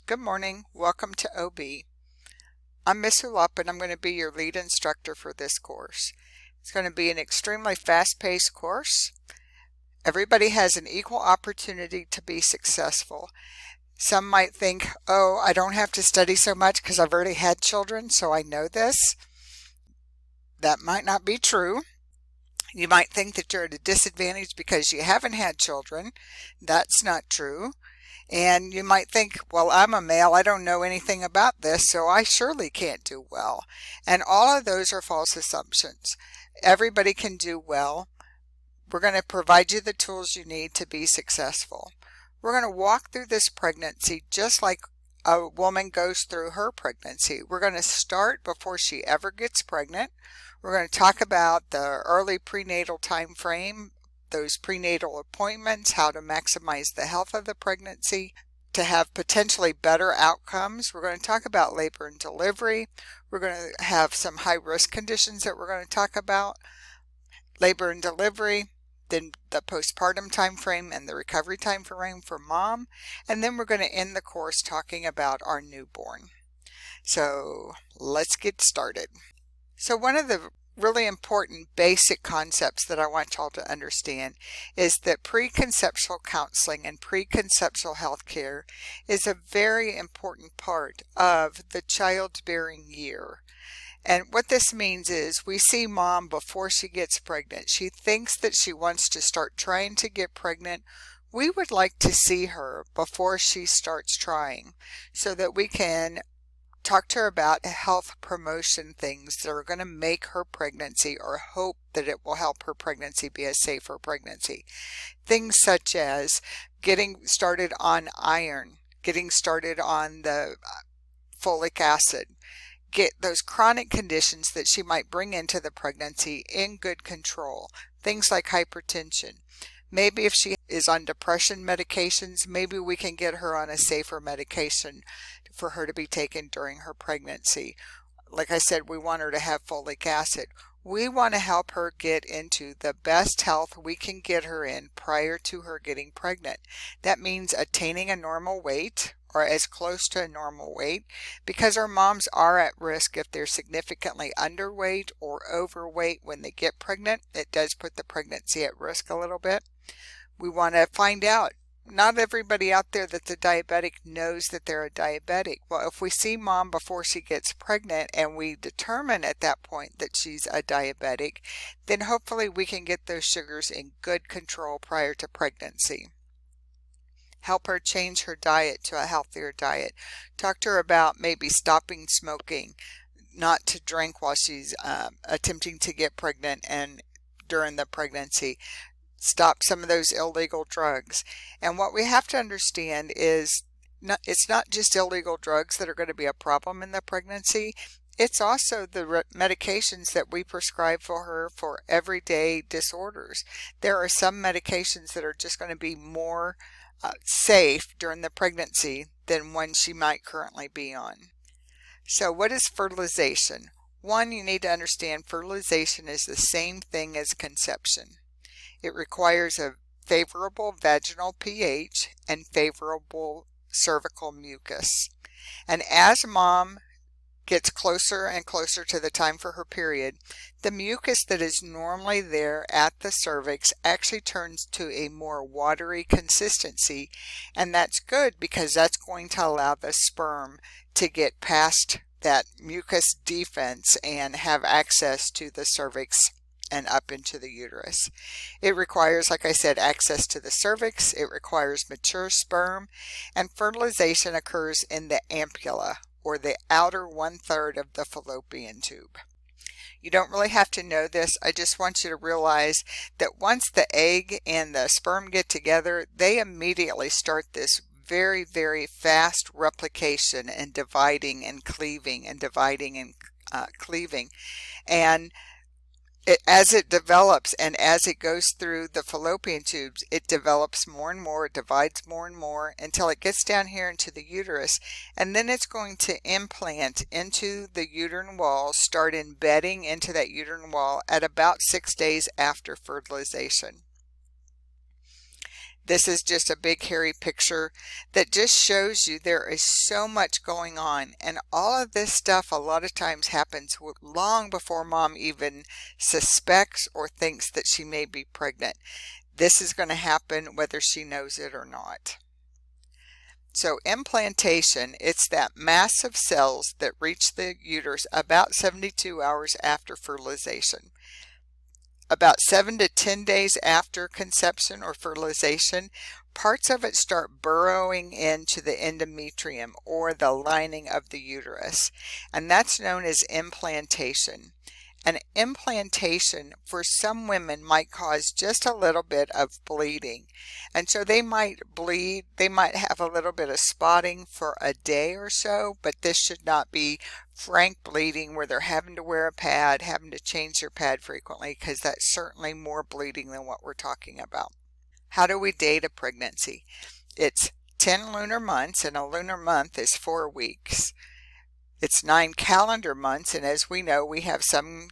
Good morning. Welcome to OB. I'm Miss Ulap and I'm going to be your lead instructor for this course. It's going to be an extremely fast-paced course. Everybody has an equal opportunity to be successful. Some might think, oh, I don't have to study so much because I've already had children, so I know this. That might not be true. You might think that you're at a disadvantage because you haven't had children. That's not true. And you might think, well, I'm a male, I don't know anything about this, so I surely can't do well. And all of those are false assumptions. Everybody can do well. We're going to provide you the tools you need to be successful. We're going to walk through this pregnancy just like a woman goes through her pregnancy. We're going to start before she ever gets pregnant. We're going to talk about the early prenatal time frame, those prenatal appointments, how to maximize the health of the pregnancy to have potentially better outcomes. We're going to talk about labor and delivery. We're going to have some high-risk conditions that we're going to talk about. Labor and delivery, then the postpartum time frame and the recovery time frame for mom. And then we're going to end the course talking about our newborn. So let's get started. So one of the really important basic concepts that I want y'all to understand is that preconceptual counseling and preconceptual health care is a very important part of the childbearing year. And what this means is we see mom before she gets pregnant. She thinks that she wants to start trying to get pregnant. We would like to see her before she starts trying so that we can talk to her about health promotion things that are going to make her pregnancy or hope that it will help her pregnancy be a safer pregnancy. Things such as getting started on iron, getting started on the folic acid, get those chronic conditions that she might bring into the pregnancy in good control. Things like hypertension. Maybe if she is on depression medications, maybe we can get her on a safer medication for her to be taken during her pregnancy. Like I said, we want her to have folic acid. We want to help her get into the best health we can get her in prior to her getting pregnant. That means attaining a normal weight or as close to a normal weight, because our moms are at risk if they're significantly underweight or overweight when they get pregnant. It does put the pregnancy at risk a little bit. We want to find out. Not everybody out there that's a diabetic knows that they're a diabetic. Well, if we see mom before she gets pregnant and we determine at that point that she's a diabetic, then hopefully we can get those sugars in good control prior to pregnancy. Help her change her diet to a healthier diet. Talk to her about maybe stopping smoking, not to drink while she's attempting to get pregnant and during the pregnancy. Stop some of those illegal drugs. And what we have to understand is it's not just illegal drugs that are going to be a problem in the pregnancy. It's also the medications that we prescribe for her for everyday disorders. There are some medications that are just going to be more safe during the pregnancy than one she might currently be on. So what is fertilization? One, you need to understand fertilization is the same thing as conception. It requires a favorable vaginal pH and favorable cervical mucus. And as mom gets closer and closer to the time for her period, the mucus that is normally there at the cervix actually turns to a more watery consistency. And that's good because that's going to allow the sperm to get past that mucus defense and have access to the cervix and up into the uterus. It requires, like I said, access to the cervix. It requires mature sperm, and fertilization occurs in the ampulla, or the outer 1/3 of the fallopian tube. You don't really have to know this. I just want you to realize that once the egg and the sperm get together, they immediately start this very, very fast replication and dividing and cleaving and dividing and cleaving. And as it develops and as it goes through the fallopian tubes, it develops more and more, it divides more and more until it gets down here into the uterus. And then it's going to implant into the uterine wall, start embedding into that uterine wall at about 6 days after fertilization. This is just a big hairy picture that just shows you there is so much going on, and all of this stuff a lot of times happens long before mom even suspects or thinks that she may be pregnant. This is going to happen whether she knows it or not. So implantation, it's that mass of cells that reach the uterus about 72 hours after fertilization. About 7 to 10 days after conception or fertilization, parts of it start burrowing into the endometrium or the lining of the uterus, and that's known as implantation. An implantation for some women might cause just a little bit of bleeding, and so they might bleed, they might have a little bit of spotting for a day or so, but this should not be frank bleeding where they're having to wear a pad, having to change their pad frequently, because that's certainly more bleeding than what we're talking about. How do we date a pregnancy? It's 10 lunar months, and a lunar month is 4 weeks. It's 9 calendar months, and as we know, we have some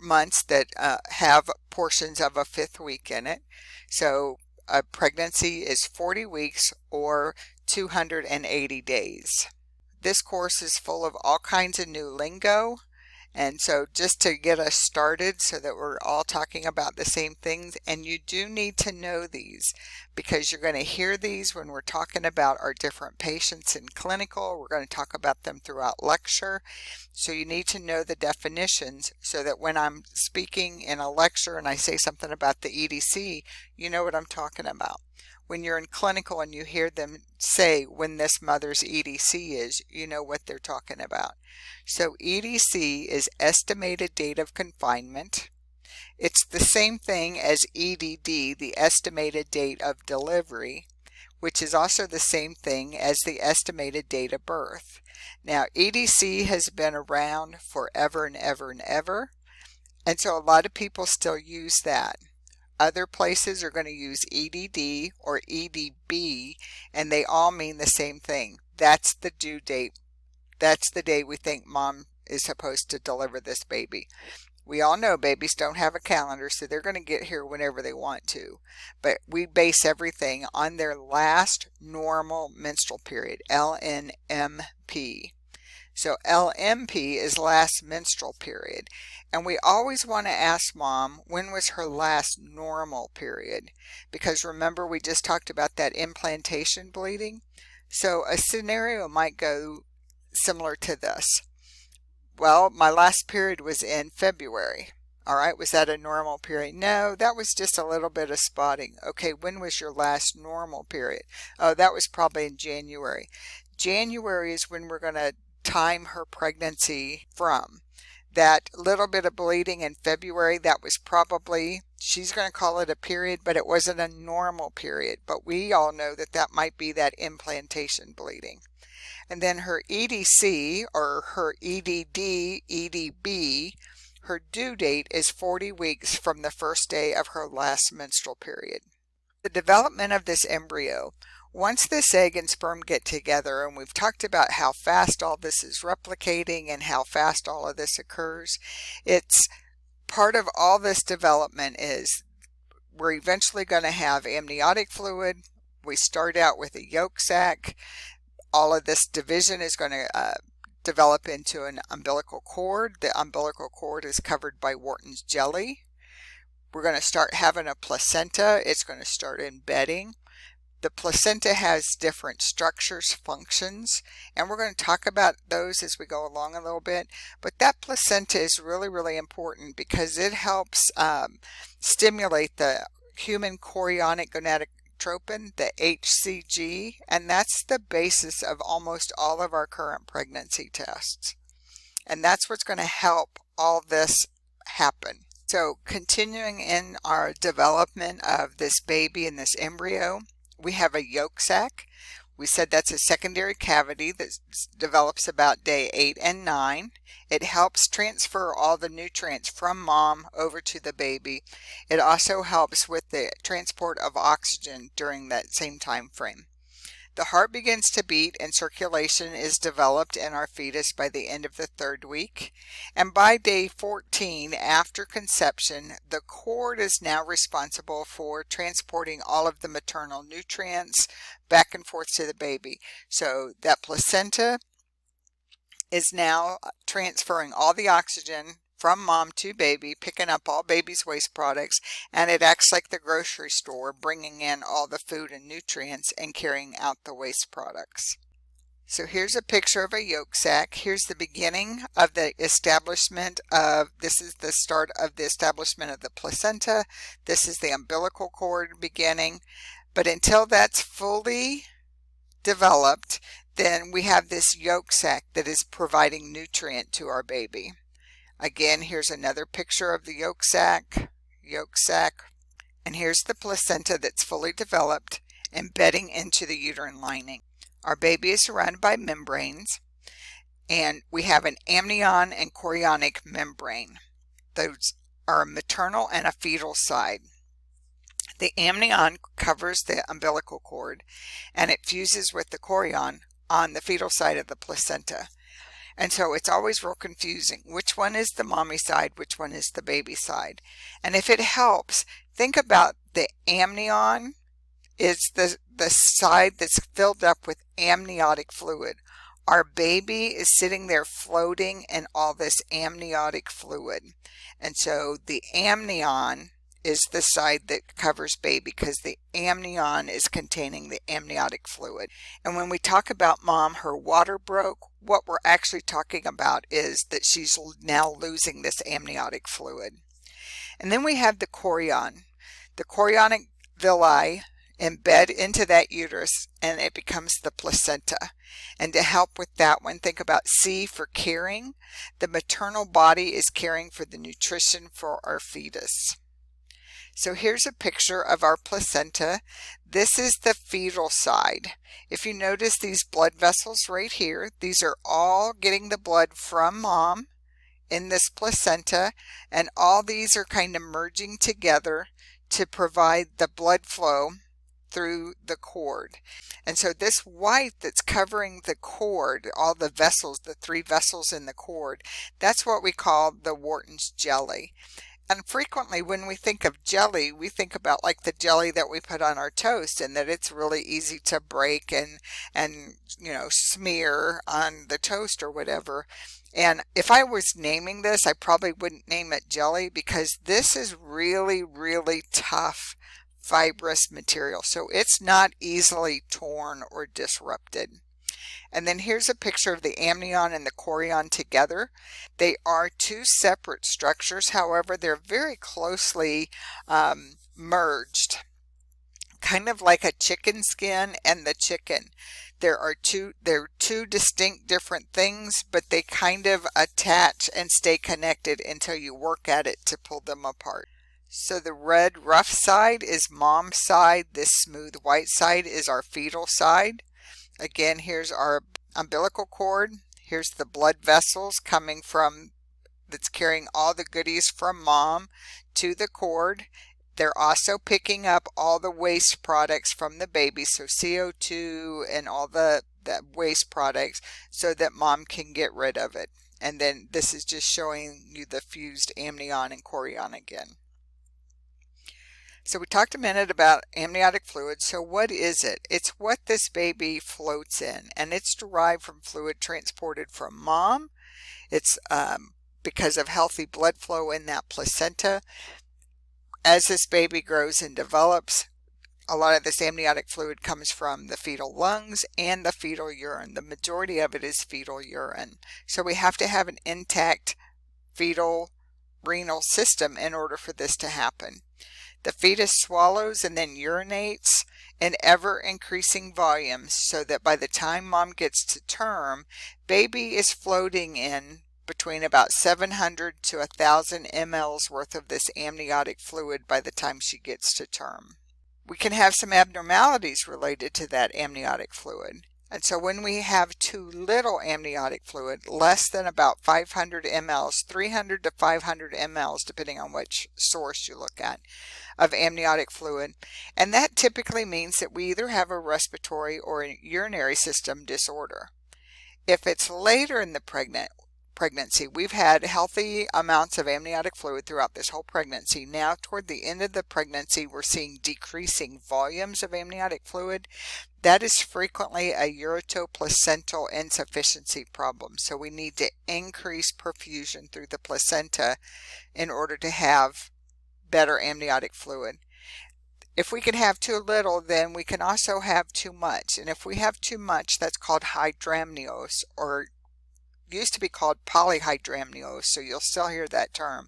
months that have portions of a 5th week in it. So a pregnancy is 40 weeks or 280 days. This course is full of all kinds of new lingo. And so just to get us started so that we're all talking about the same things, and you do need to know these because you're going to hear these when we're talking about our different patients in clinical. We're going to talk about them throughout lecture. So you need to know the definitions so that when I'm speaking in a lecture and I say something about the EDC, you know what I'm talking about. When you're in clinical and you hear them say when this mother's EDC is, you know what they're talking about. So EDC is estimated date of confinement. It's the same thing as EDD, the estimated date of delivery, which is also the same thing as the estimated date of birth. Now, EDC has been around forever and ever and ever, and so a lot of people still use that. Other places are going to use EDD or EDB, and they all mean the same thing. That's the due date. That's the day we think mom is supposed to deliver this baby. We all know babies don't have a calendar, so they're going to get here whenever they want to. But we base everything on their last normal menstrual period, LNMP. So LMP is last menstrual period. And we always want to ask mom, when was her last normal period? Because remember, we just talked about that implantation bleeding. So a scenario might go similar to this. Well, my last period was in February. All right, was that a normal period? No, that was just a little bit of spotting. Okay, when was your last normal period? Oh, that was probably in January. January is when we're going to time her pregnancy from. That little bit of bleeding in February, that was probably, she's going to call it a period, but it wasn't a normal period. But we all know that that might be that implantation bleeding. And then her EDC or her EDD, EDB, her due date is 40 weeks from the first day of her last menstrual period. The development of this embryo. Once this egg and sperm get together, and we've talked about how fast all this is replicating and how fast all of this occurs, it's part of all this development is we're eventually going to have amniotic fluid. We start out with a yolk sac. All of this division is going to develop into an umbilical cord. The umbilical cord is covered by Wharton's jelly. We're going to start having a placenta. It's going to start embedding. The placenta has different structures, functions, and we're going to talk about those as we go along a little bit. But that placenta is really, really important because it helps stimulate the human chorionic gonadotropin, the HCG, and that's the basis of almost all of our current pregnancy tests. And that's what's going to help all this happen. So continuing in our development of this baby and this embryo, we have a yolk sac. We said that's a secondary cavity that develops about day 8 and 9. It helps transfer all the nutrients from mom over to the baby. It also helps with the transport of oxygen during that same time frame. The heart begins to beat and circulation is developed in our fetus by the end of the 3rd week. And by day 14 after conception, the cord is now responsible for transporting all of the maternal nutrients back and forth to the baby. So that placenta is now transferring all the oxygen from mom to baby, picking up all baby's waste products, and it acts like the grocery store, bringing in all the food and nutrients and carrying out the waste products. So here's a picture of a yolk sac. Here's the beginning of the establishment of, this is the start of the establishment of the placenta. This is the umbilical cord beginning. But until that's fully developed, then we have this yolk sac that is providing nutrient to our baby. Again, here's another picture of the yolk sac, and here's the placenta that's fully developed, embedding into the uterine lining. Our baby is surrounded by membranes, and we have an amnion and chorionic membrane. Those are a maternal and a fetal side. The amnion covers the umbilical cord, and it fuses with the chorion on the fetal side of the placenta. And so it's always real confusing. Which one is the mommy side? Which one is the baby side? And if it helps, think about the amnion is the side that's filled up with amniotic fluid. Our baby is sitting there floating in all this amniotic fluid. And so the amnion is the side that covers baby because the amnion is containing the amniotic fluid. And when we talk about mom, her water broke, what we're actually talking about is that she's now losing this amniotic fluid. And then we have the chorion. The chorionic villi embed into that uterus and it becomes the placenta. And to help with that one, think about C for caring. The maternal body is caring for the nutrition for our fetus. So here's a picture of our placenta. This is the fetal side. If you notice these blood vessels right here, these are all getting the blood from mom in this placenta, and all these are kind of merging together to provide the blood flow through the cord. And so this white that's covering the cord, all the vessels, the 3 vessels in the cord, that's what we call the Wharton's jelly. And frequently when we think of jelly, we think about like the jelly that we put on our toast, and that it's really easy to break and smear on the toast or whatever. And if I was naming this, I probably wouldn't name it jelly, because this is really, really tough fibrous material. So it's not easily torn or disrupted. And then here's a picture of the amnion and the chorion together. They are 2 separate structures. However, they're very closely merged, kind of like a chicken skin and the chicken. They're two distinct different things, but they kind of attach and stay connected until you work at it to pull them apart. So the red rough side is mom's side. This smooth white side is our fetal side. Again, here's our umbilical cord. Here's the blood vessels coming from, that's carrying all the goodies from mom to the cord. They're also picking up all the waste products from the baby, so CO2 and all the waste products, so that mom can get rid of it. And then this is just showing you the fused amnion and chorion again. So we talked a minute about amniotic fluid. So what is it? It's what this baby floats in, and it's derived from fluid transported from mom. It's because of healthy blood flow in that placenta. As this baby grows and develops, a lot of this amniotic fluid comes from the fetal lungs and the fetal urine. The majority of it is fetal urine. So we have to have an intact fetal renal system in order for this to happen. The fetus swallows and then urinates in ever increasing volumes, so that by the time mom gets to term, baby is floating in between about 700 to 1,000 mLs worth of this amniotic fluid by the time she gets to term. We can have some abnormalities related to that amniotic fluid. And so when we have too little amniotic fluid, less than about 500 mLs, 300 to 500 mLs, depending on which source you look at, of amniotic fluid, and that typically means that we either have a respiratory or a urinary system disorder. If it's later in the pregnancy, we've had healthy amounts of amniotic fluid throughout this whole pregnancy. Now, toward the end of the pregnancy, we're seeing decreasing volumes of amniotic fluid. That is frequently a ureteroplacental insufficiency problem. So we need to increase perfusion through the placenta in order to have better amniotic fluid. If we can have too little, then we can also have too much. And if we have too much, that's called hydramnios, or used to be called polyhydramnios, so you'll still hear that term,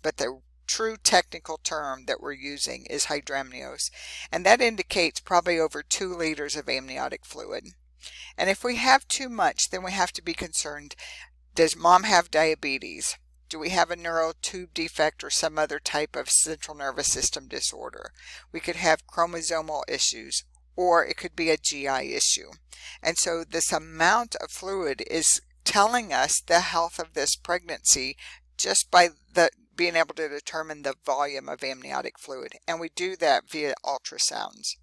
but the true technical term that we're using is hydramnios, and that indicates probably over 2 liters of amniotic fluid. And if we have too much, then we have to be concerned, does mom have diabetes? Do we have a neural tube defect or some other type of central nervous system disorder? We could have chromosomal issues, or it could be a GI issue. And so this amount of fluid is telling us the health of this pregnancy just by being able to determine the volume of amniotic fluid, and we do that via ultrasounds.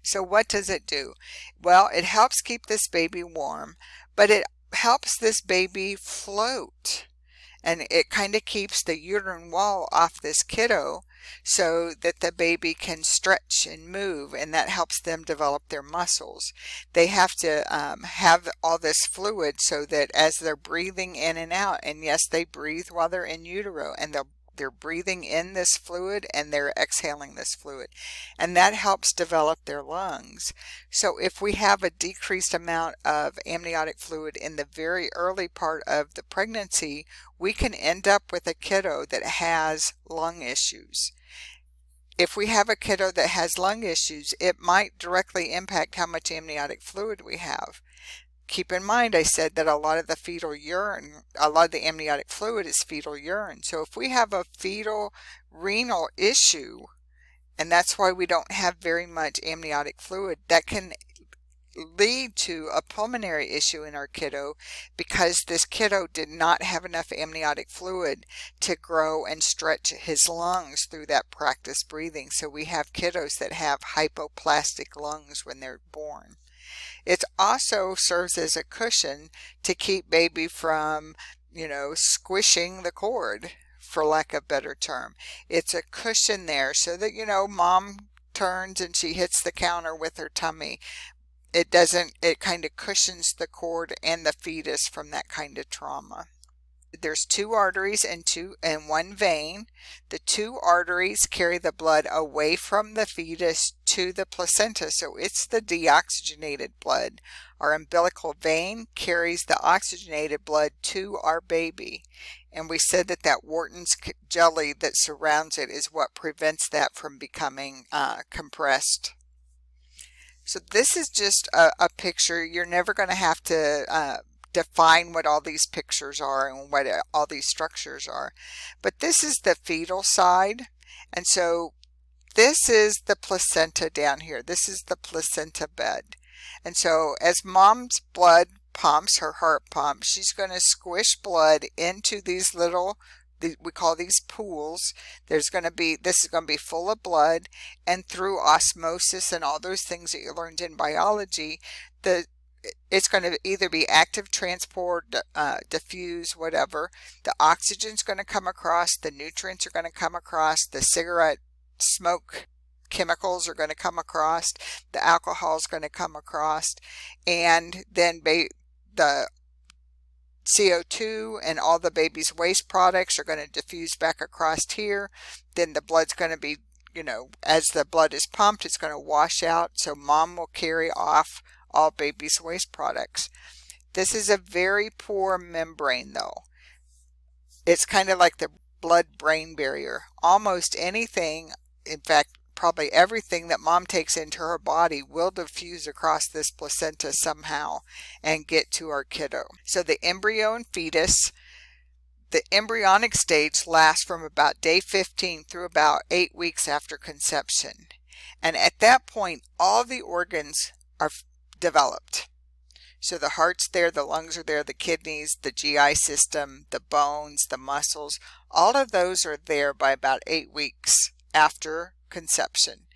So what does it do? Well, it helps keep this baby warm, but it helps this baby float, and it kind of keeps the uterine wall off this kiddo so that the baby can stretch and move, and that helps them develop their muscles. They have to have all this fluid so that as they're breathing in and out, and yes, they breathe while they're in utero, and they're breathing in this fluid and they're exhaling this fluid, and that helps develop their lungs. So if we have a decreased amount of amniotic fluid in the very early part of the pregnancy, we can end up with a kiddo that has lung issues. If we have a kiddo that has lung issues, it might directly impact how much amniotic fluid we have. Keep in mind, I said that a lot of the fetal urine, a lot of the amniotic fluid is fetal urine. So if we have a fetal renal issue, and that's why we don't have very much amniotic fluid, that can lead to a pulmonary issue in our kiddo, because this kiddo did not have enough amniotic fluid to grow and stretch his lungs through that practice breathing. So we have kiddos that have hypoplastic lungs when they're born. It also serves as a cushion to keep baby from, squishing the cord, for lack of a better term. It's a cushion there so that, mom turns and she hits the counter with her tummy. It kind of cushions the cord and the fetus from that kind of trauma. There's 2 arteries and 1 vein. The 2 arteries carry the blood away from the fetus to the placenta, so it's the deoxygenated blood. Our umbilical vein carries the oxygenated blood to our baby, and we said that Wharton's jelly that surrounds it is what prevents that from becoming compressed. So this is just a picture. You're never going to have to define what all these pictures are and what all these structures are. But this is the fetal side, and so this is the placenta down here. This is the placenta bed. And so as mom's blood pumps, her heart pumps, she's going to squish blood into these little, we call these pools. This is going to be full of blood, and through osmosis and all those things that you learned in biology, it's going to either be active transport, diffuse, whatever. The oxygen's going to come across, the nutrients are going to come across, the cigarette smoke chemicals are going to come across, the alcohol is going to come across, and then the CO2 and all the baby's waste products are going to diffuse back across here. Then the blood's going to be, as the blood is pumped, it's going to wash out, so mom will carry off all baby's waste products. This is a very poor membrane though. It's kind of like the blood-brain barrier. Almost anything, in fact probably everything that mom takes into her body will diffuse across this placenta somehow and get to our kiddo. So the embryo and fetus, the embryonic stage lasts from about day 15 through about 8 weeks after conception. And at that point, all the organs are developed. So the heart's there, the lungs are there, the kidneys, the GI system, the bones, the muscles, all of those are there by about 8 weeks after conception.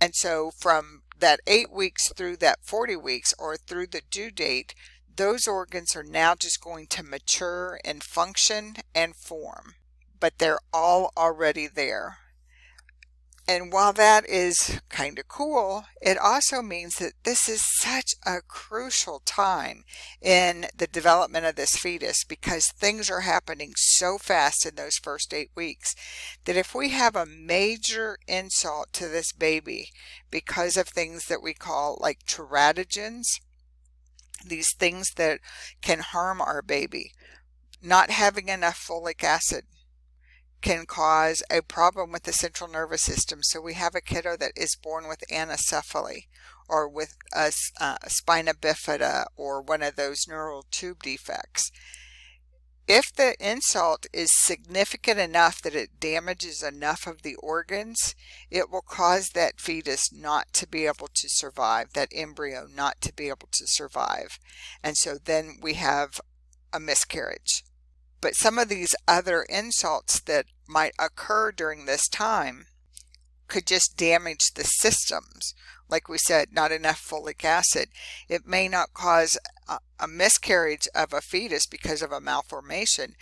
And so from that 8 weeks through that 40 weeks or through the due date, those organs are now just going to mature and function and form, but they're all already there. And while that is kind of cool, it also means that this is such a crucial time in the development of this fetus, because things are happening so fast in those first 8 weeks that if we have a major insult to this baby because of things that we call like teratogens, these things that can harm our baby, not having enough folic acid can cause a problem with the central nervous system. So we have a kiddo that is born with anencephaly or with a spina bifida or one of those neural tube defects. If the insult is significant enough that it damages enough of the organs, it will cause that fetus not to be able to survive, that embryo not to be able to survive. And so then we have a miscarriage. But some of these other insults that might occur during this time could just damage the systems. Like we said, not enough folic acid. It may not cause a miscarriage of a fetus because of a malformation,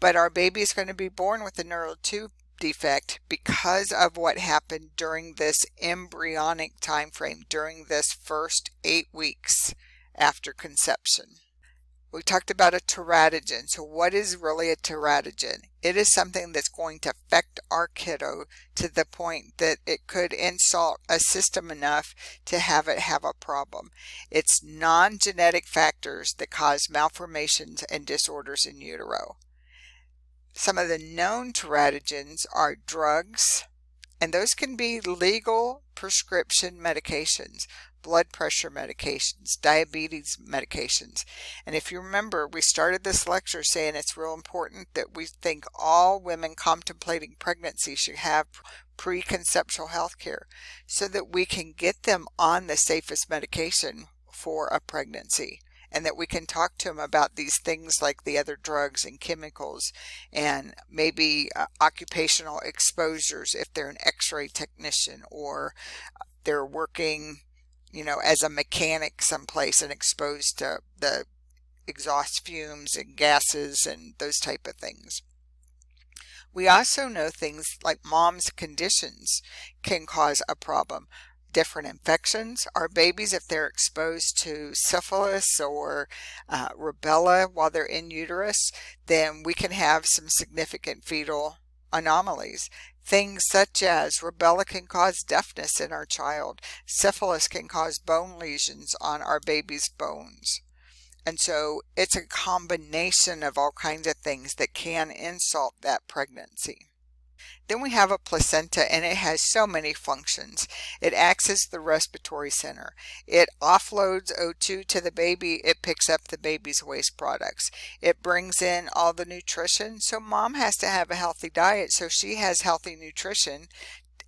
but our baby is going to be born with a neural tube defect because of what happened during this embryonic time frame, during this first 8 weeks after conception. We talked about a teratogen. So what is really a teratogen? It is something that's going to affect our kiddo to the point that it could insult a system enough to have it have a problem. It's non-genetic factors that cause malformations and disorders in utero. Some of the known teratogens are drugs, and those can be legal prescription medications, blood pressure medications, diabetes medications. And if you remember, we started this lecture saying it's real important that we think all women contemplating pregnancy should have preconceptual health care so that we can get them on the safest medication for a pregnancy, and that we can talk to them about these things like the other drugs and chemicals and maybe occupational exposures if they're an x-ray technician or they're working as a mechanic someplace and exposed to the exhaust fumes and gases and those type of things. We also know things like mom's conditions can cause a problem. Different infections. Our babies, if they're exposed to syphilis or rubella while they're in uterus, then we can have some significant fetal anomalies. Things such as rubella can cause deafness in our child. Syphilis can cause bone lesions on our baby's bones. And so it's a combination of all kinds of things that can insult that pregnancy. Then we have a placenta, and it has so many functions. It acts as the respiratory center. It offloads O2 to the baby. It picks up the baby's waste products. It brings in all the nutrition. So mom has to have a healthy diet so she has healthy nutrition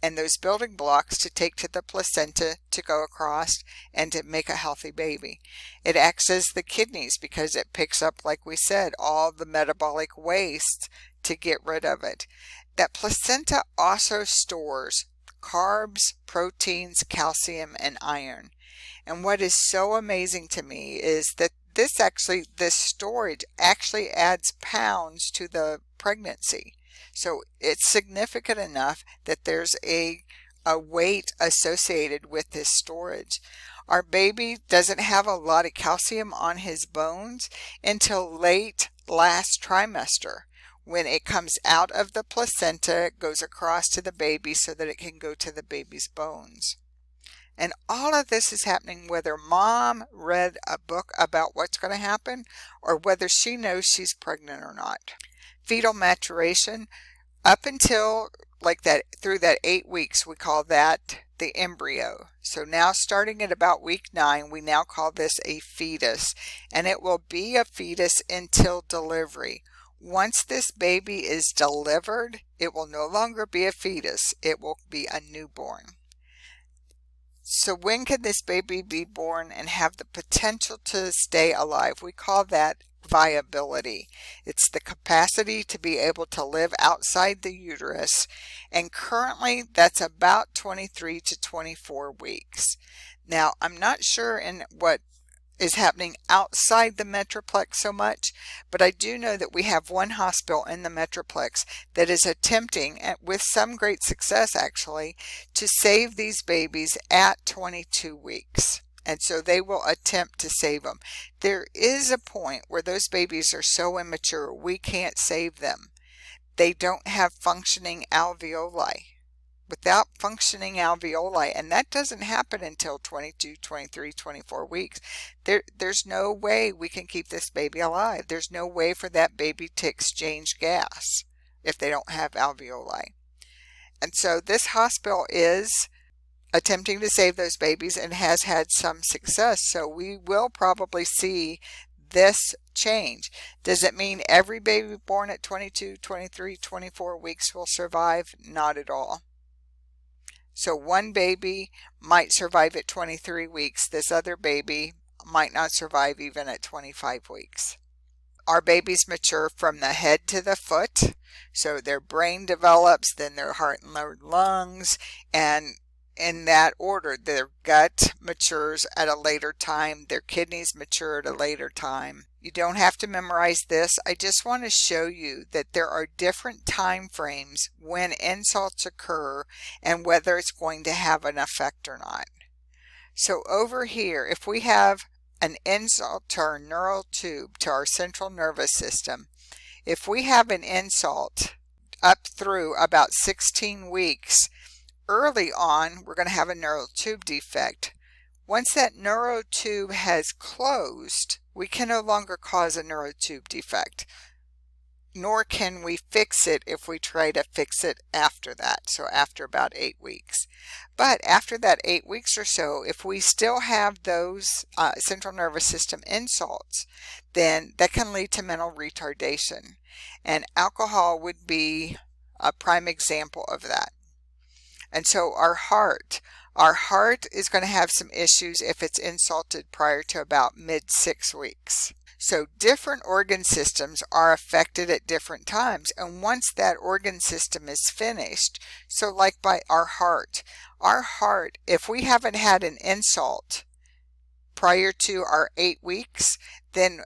and those building blocks to take to the placenta to go across and to make a healthy baby. It acts as the kidneys because it picks up, like we said, all the metabolic waste to get rid of it. That placenta also stores carbs, proteins, calcium, and iron. And what is so amazing to me is that this storage actually adds pounds to the pregnancy. So it's significant enough that there's a weight associated with this storage. Our baby doesn't have a lot of calcium on his bones until late last trimester, when it comes out of the placenta, it goes across to the baby so that it can go to the baby's bones. And all of this is happening whether mom read a book about what's going to happen or whether she knows she's pregnant or not. Fetal maturation, up until through that 8 weeks, we call that the embryo. So now starting at about week 9, we now call this a fetus, and it will be a fetus until delivery. Once this baby is delivered, it will no longer be a fetus. It will be a newborn. So when can this baby be born and have the potential to stay alive? We call that viability. It's the capacity to be able to live outside the uterus, and currently that's about 23 to 24 weeks. Now, I'm not sure in what is happening outside the Metroplex so much, but I do know that we have one hospital in the Metroplex that is attempting, with some great success actually, to save these babies at 22 weeks. And so they will attempt to save them. There is a point where those babies are so immature we can't save them. They don't have functioning alveoli. Without functioning alveoli, and that doesn't happen until 22, 23, 24 weeks, there's no way we can keep this baby alive. There's no way for that baby to exchange gas if they don't have alveoli. And so this hospital is attempting to save those babies and has had some success. So we will probably see this change. Does it mean every baby born at 22, 23, 24 weeks will survive? Not at all. So one baby might survive at 23 weeks. This other baby might not survive even at 25 weeks. Our babies mature from the head to the foot. So their brain develops, then their heart and their lungs, and in that order. Their gut matures at a later time. Their kidneys mature at a later time. You don't have to memorize this. I just want to show you that there are different time frames when insults occur and whether it's going to have an effect or not. So over here, if we have an insult to our neural tube, to our central nervous system, if we have an insult up through about 16 weeks, early on, we're going to have a neural tube defect. Once that neural tube has closed, we can no longer cause a neural tube defect, nor can we fix it if we try to fix it after that, so after about 8 weeks. But after that 8 weeks or so, if we still have those central nervous system insults, then that can lead to mental retardation. And alcohol would be a prime example of that. And so our heart is going to have some issues if it's insulted prior to about mid-6 weeks. So different organ systems are affected at different times. And once that organ system is finished, so like by our heart, if we haven't had an insult prior to our 8 weeks, then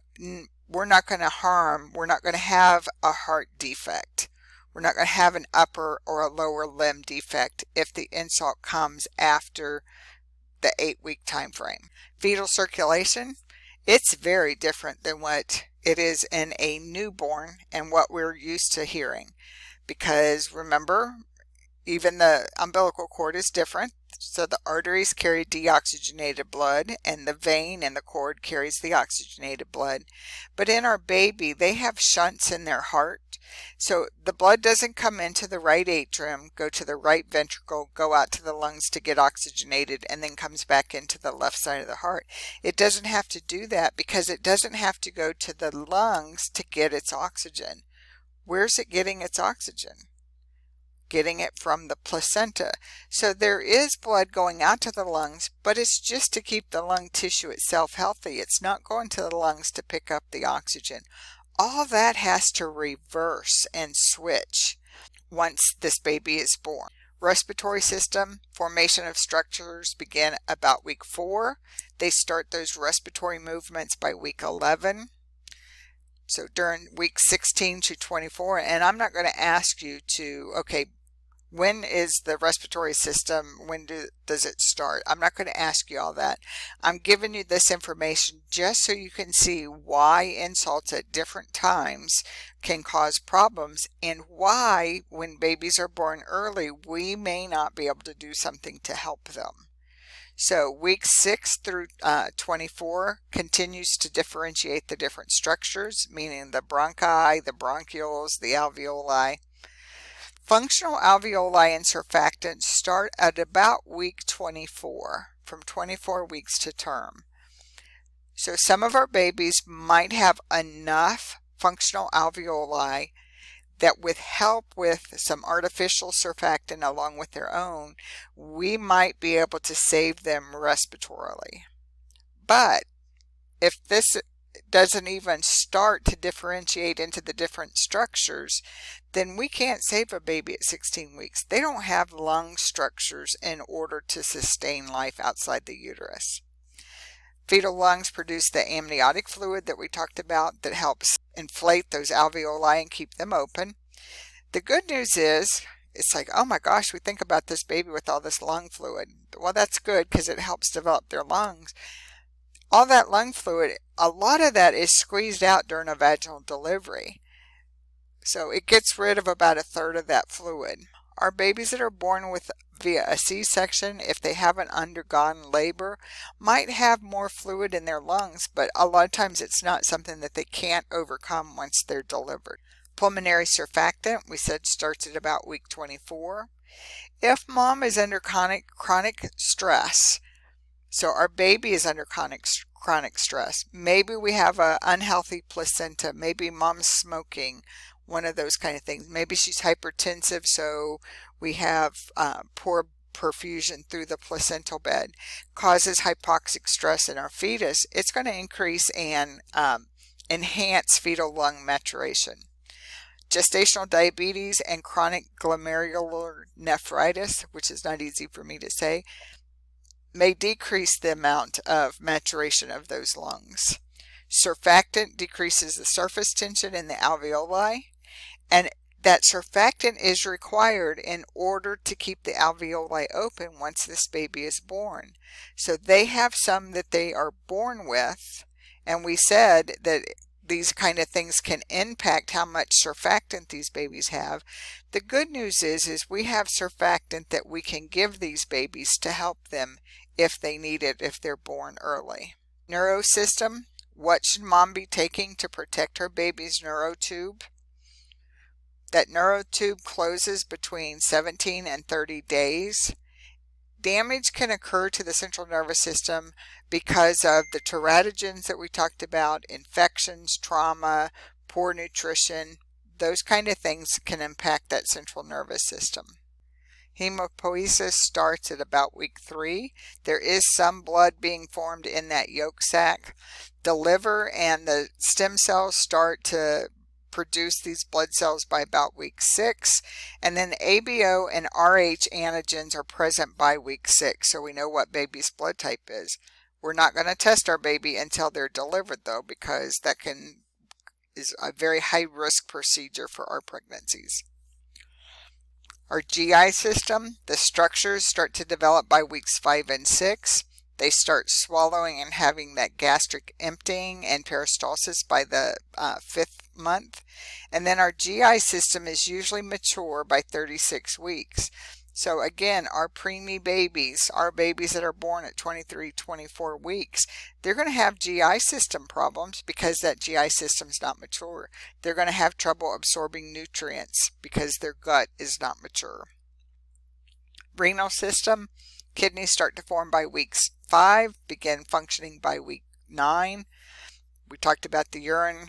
we're not going to have a heart defect. We're not going to have an upper or a lower limb defect if the insult comes after the 8-week time frame. Fetal circulation, it's very different than what it is in a newborn and what we're used to hearing. Because remember, even the umbilical cord is different. So the arteries carry deoxygenated blood and the vein and the cord carries the oxygenated blood. But in our baby, they have shunts in their heart. So the blood doesn't come into the right atrium, go to the right ventricle, go out to the lungs to get oxygenated, and then comes back into the left side of the heart. It doesn't have to do that because it doesn't have to go to the lungs to get its oxygen. Where's it getting its oxygen? Getting it from the placenta. So there is blood going out to the lungs, but it's just to keep the lung tissue itself healthy. It's not going to the lungs to pick up the oxygen. All that has to reverse and switch once this baby is born. Respiratory system, formation of structures begin about week 4. They start those respiratory movements by week 11. So during week 16 to 24, and I'm not going to ask you to, okay, when is the respiratory system, does it start? I'm not going to ask you all that. I'm giving you this information just so you can see why insults at different times can cause problems and why when babies are born early, we may not be able to do something to help them. So week 6 through 24 continues to differentiate the different structures, meaning the bronchi, the bronchioles, the alveoli. Functional alveoli and surfactants start at about week 24, from 24 weeks to term. So some of our babies might have enough functional alveoli that with help with some artificial surfactant along with their own, we might be able to save them respiratorily. But if this doesn't even start to differentiate into the different structures, then we can't save a baby at 16 weeks. They don't have lung structures in order to sustain life outside the uterus. Fetal lungs produce the amniotic fluid that we talked about that helps inflate those alveoli and keep them open. The good news is, it's like, oh my gosh, we think about this baby with all this lung fluid. Well, that's good because it helps develop their lungs. All that lung fluid, a lot of that is squeezed out during a vaginal delivery. So it gets rid of about a third of that fluid. Our babies that are born via a C-section, if they haven't undergone labor, might have more fluid in their lungs, but a lot of times it's not something that they can't overcome once they're delivered. Pulmonary surfactant, we said, starts at about week 24. If mom is under chronic stress, so our baby is under chronic stress, maybe we have an unhealthy placenta, maybe mom's smoking, one of those kind of things. Maybe she's hypertensive, so we have poor perfusion through the placental bed, causes hypoxic stress in our fetus. It's going to increase and enhance fetal lung maturation. Gestational diabetes and chronic glomerular nephritis, which is not easy for me to say, may decrease the amount of maturation of those lungs. Surfactant decreases the surface tension in the alveoli, and that surfactant is required in order to keep the alveoli open once this baby is born. So they have some that they are born with, and we said that these kind of things can impact how much surfactant these babies have. The good news is we have surfactant that we can give these babies to help them if they need it, if they're born early. Neurosystem, what should mom be taking to protect her baby's neurotube? That neurotube closes between 17 and 30 days. Damage can occur to the central nervous system because of the teratogens that we talked about, infections, trauma, poor nutrition. Those kind of things can impact that central nervous system. Hemopoiesis starts at about week 3. There is some blood being formed in that yolk sac. The liver and the stem cells start to produce these blood cells by about week 6, and then ABO and RH antigens are present by week 6, so we know what baby's blood type is. We're not going to test our baby until they're delivered though, because that is a very high risk procedure for our pregnancies. Our GI system, the structures start to develop by weeks 5 and 6. They start swallowing and having that gastric emptying and peristalsis by the 5th month. And then our GI system is usually mature by 36 weeks. So again, our preemie babies, our babies that are born at 23, 24 weeks, they're going to have GI system problems because that GI system is not mature. They're going to have trouble absorbing nutrients because their gut is not mature. Renal system, kidneys start to form by weeks 5, begin functioning by week 9. We talked about the urine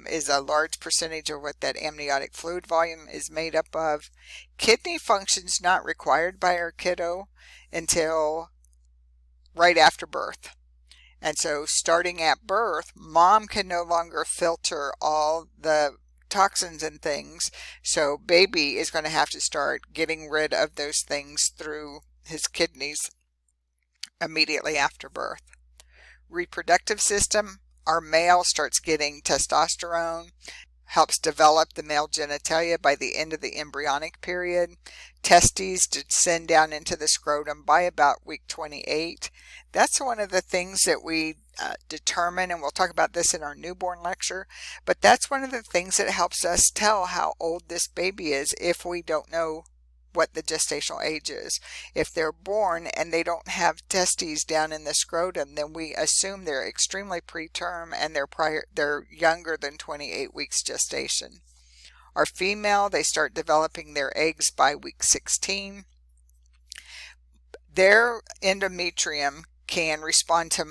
is a large percentage of what that amniotic fluid volume is made up of. Kidney function's not required by our kiddo until right after birth. And so starting at birth, mom can no longer filter all the toxins and things. So baby is going to have to start getting rid of those things through his kidneys immediately after birth. Reproductive system, our male starts getting testosterone, helps develop the male genitalia by the end of the embryonic period. Testes descend down into the scrotum by about week 28. That's one of the things that we determine, and we'll talk about this in our newborn lecture, but that's one of the things that helps us tell how old this baby is if we don't know what the gestational age is. If they're born and they don't have testes down in the scrotum, then we assume they're extremely preterm and they're younger than 28 weeks gestation. Our female, they start developing their eggs by week 16. Their endometrium can respond to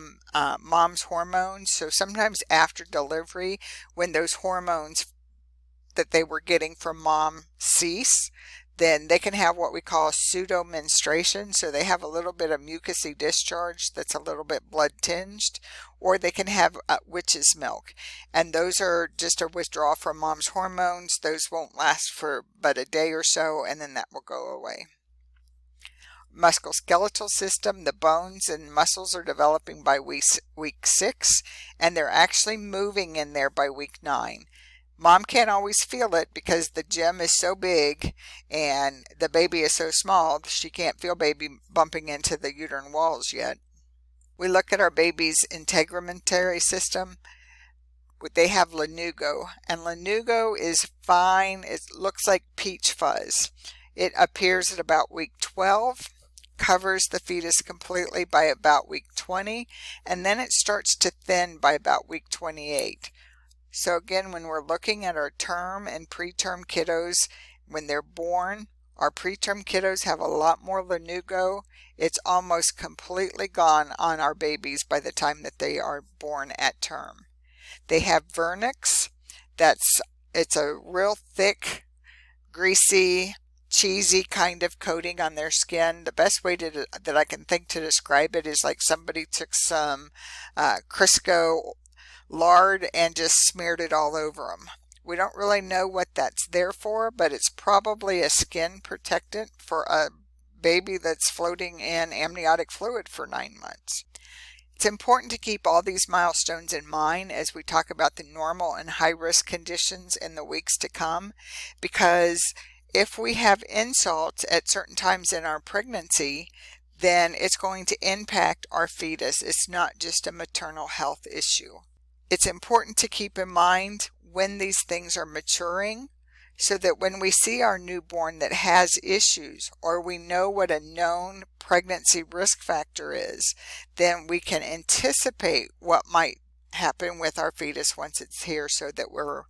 mom's hormones. So sometimes after delivery, when those hormones that they were getting from mom cease, then they can have what we call pseudo menstruation. So they have a little bit of mucousy discharge that's a little bit blood tinged, or they can have witch's milk. And those are just a withdrawal from mom's hormones. Those won't last for but a day or so, and then that will go away. Musculoskeletal system, the bones and muscles are developing by week 6, and they're actually moving in there by week 9. Mom can't always feel it because the gym is so big and the baby is so small, she can't feel baby bumping into the uterine walls yet. We look at our baby's integumentary system. They have lanugo, and lanugo is fine. It looks like peach fuzz. It appears at about week 12, covers the fetus completely by about week 20, and then it starts to thin by about week 28. So again, when we're looking at our term and preterm kiddos, when they're born, our preterm kiddos have a lot more lanugo. It's almost completely gone on our babies by the time that they are born at term. They have vernix. It's a real thick, greasy, cheesy kind of coating on their skin. The best way that I can think to describe it is like somebody took some Crisco lard and just smeared it all over them. We don't really know what that's there for, but it's probably a skin protectant for a baby that's floating in amniotic fluid for 9 months. It's important to keep all these milestones in mind as we talk about the normal and high-risk conditions in the weeks to come, because if we have insults at certain times in our pregnancy, then it's going to impact our fetus. It's not just a maternal health issue. It's important to keep in mind when these things are maturing, so that when we see our newborn that has issues, or we know what a known pregnancy risk factor is, then we can anticipate what might happen with our fetus once it's here, so that we're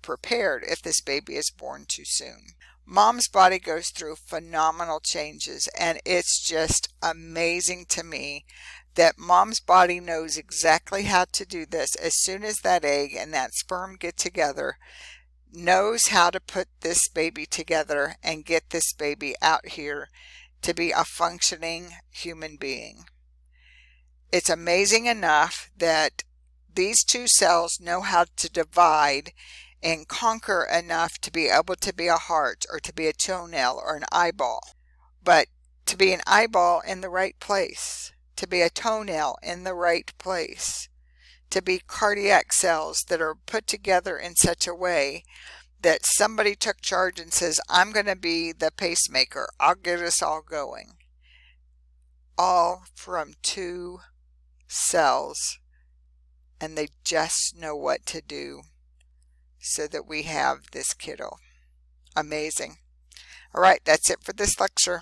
prepared if this baby is born too soon. Mom's body goes through phenomenal changes, and it's just amazing to me that mom's body knows exactly how to do this. As soon as that egg and that sperm get together, knows how to put this baby together and get this baby out here to be a functioning human being. It's amazing enough that these two cells know how to divide and conquer enough to be able to be a heart, or to be a toenail, or an eyeball. But to be an eyeball in the right place, to be a toenail in the right place, to be cardiac cells that are put together in such a way that somebody took charge and says, I'm going to be the pacemaker, I'll get us all going. All from 2 cells, and they just know what to do so that we have this kiddo. Amazing. All right, that's it for this lecture.